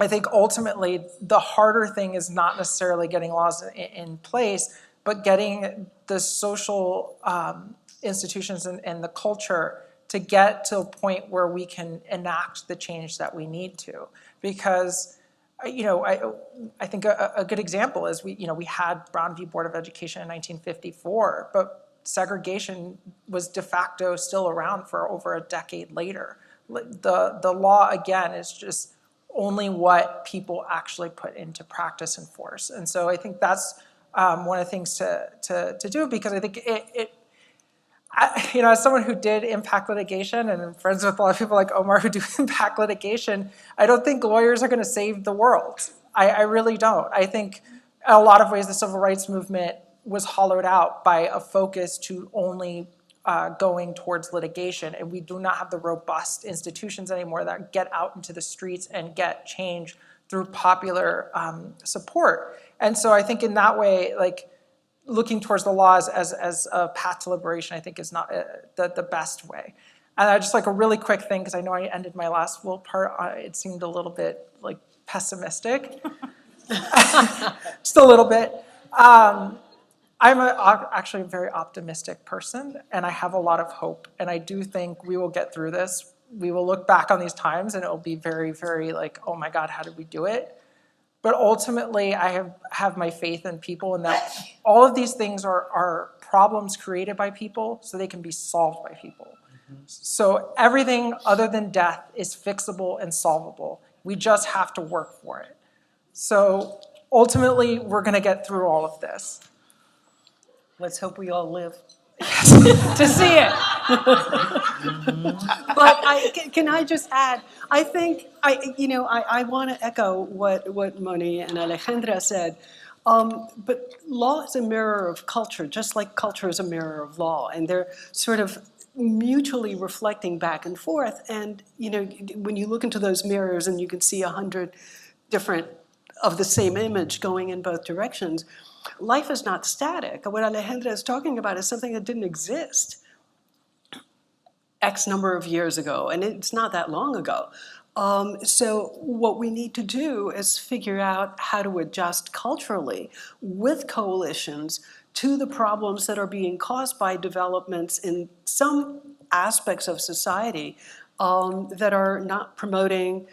I think ultimately the harder thing is not necessarily getting laws in place, but getting the social institutions and the culture to get to a point where we can enact the change that we need to. Because, I think a good example is we had Brown v. Board of Education in 1954, but segregation was de facto still around for over a decade later. The law, again, is just only what people actually put into practice and force. And so I think that's one of the things to do, because I think as someone who did impact litigation and I'm friends with a lot of people like Omar who do impact litigation, I don't think lawyers are going to save the world. I really don't. I think in a lot of ways the civil rights movement was hollowed out by a focus to only going towards litigation, and we do not have the robust institutions anymore that get out into the streets and get change through popular support. And so I think in that way, like, looking towards the laws as a path to liberation, I think is not the best way. And I just like a really quick thing, because I know I ended my last will part, it seemed a little bit like pessimistic, just a little bit. I'm actually a very optimistic person, and I have a lot of hope, and I do think we will get through this. We will look back on these times, and it will be very, very like, oh my God, how did we do it? But ultimately, I have my faith in people, and that all of these things are problems created by people so they can be solved by people. Mm-hmm. So everything other than death is fixable and solvable. We just have to work for it. So ultimately, we're going to get through all of this. Let's hope we all live to see it. But can I just add, I think, I want to echo what Mony and Alejandra said, but law is a mirror of culture, just like culture is a mirror of law, and they're sort of mutually reflecting back and forth. And, when you look into those mirrors and you can see 100 different of the same image going in both directions, life is not static. What Alejandra is talking about is something that didn't exist X number of years ago, and it's not that long ago. So what we need to do is figure out how to adjust culturally with coalitions to the problems that are being caused by developments in some aspects of society that are not promoting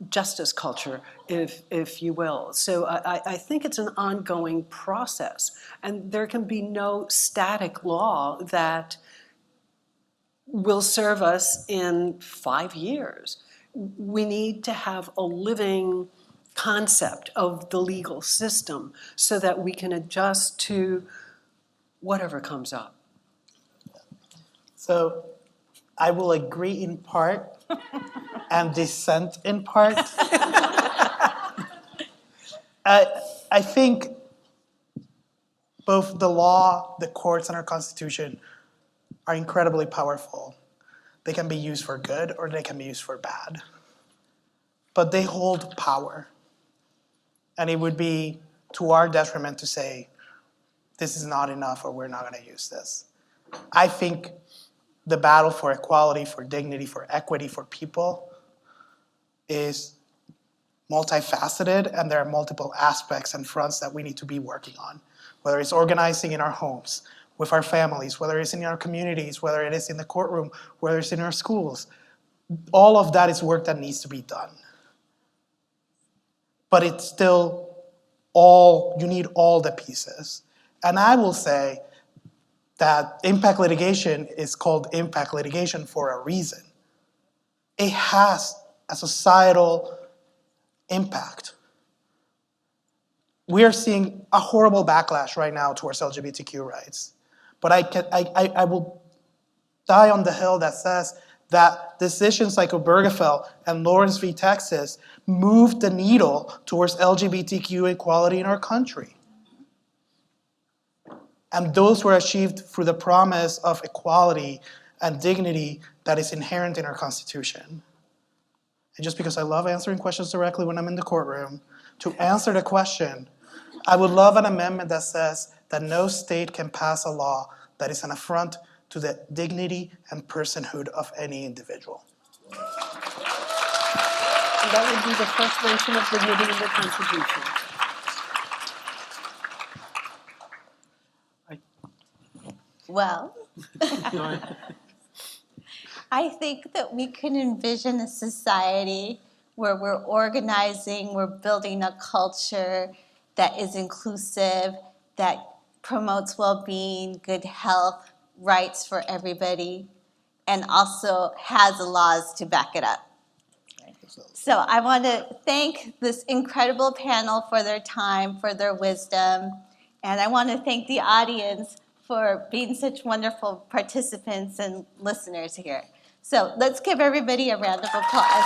justice culture, if you will. So I think it's an ongoing process, and there can be no static law that will serve us in 5 years. We need to have a living concept of the legal system so that we can adjust to whatever comes up. So I will agree in part and dissent in part. I think both the law, the courts, and our Constitution are incredibly powerful. They can be used for good or they can be used for bad. But they hold power. And it would be to our detriment to say, this is not enough or we're not going to use this. I think the battle for equality, for dignity, for equity, for people is multifaceted, and there are multiple aspects and fronts that we need to be working on, whether it's organizing in our homes, with our families, whether it's in our communities, whether it is in the courtroom, whether it's in our schools. All of that is work that needs to be done. But it's still you need all the pieces. And I will say that impact litigation is called impact litigation for a reason. It has a societal impact. We are seeing a horrible backlash right now towards LGBTQ rights. But I will die on the hill that says that decisions like Obergefell and Lawrence v. Texas moved the needle towards LGBTQ equality in our country. And those were achieved through the promise of equality and dignity that is inherent in our Constitution. And just because I love answering questions directly when I'm in the courtroom, to answer the question, I would love an amendment that says that no state can pass a law that is an affront to the dignity and personhood of any individual. And that would be the first mention of dignity in the Constitution. Well, I think that we can envision a society where we're organizing, we're building a culture that is inclusive, that promotes well-being, good health, rights for everybody, and also has laws to back it up. So I want to thank this incredible panel for their time, for their wisdom, and I want to thank the audience for being such wonderful participants and listeners here. So let's give everybody a round of applause.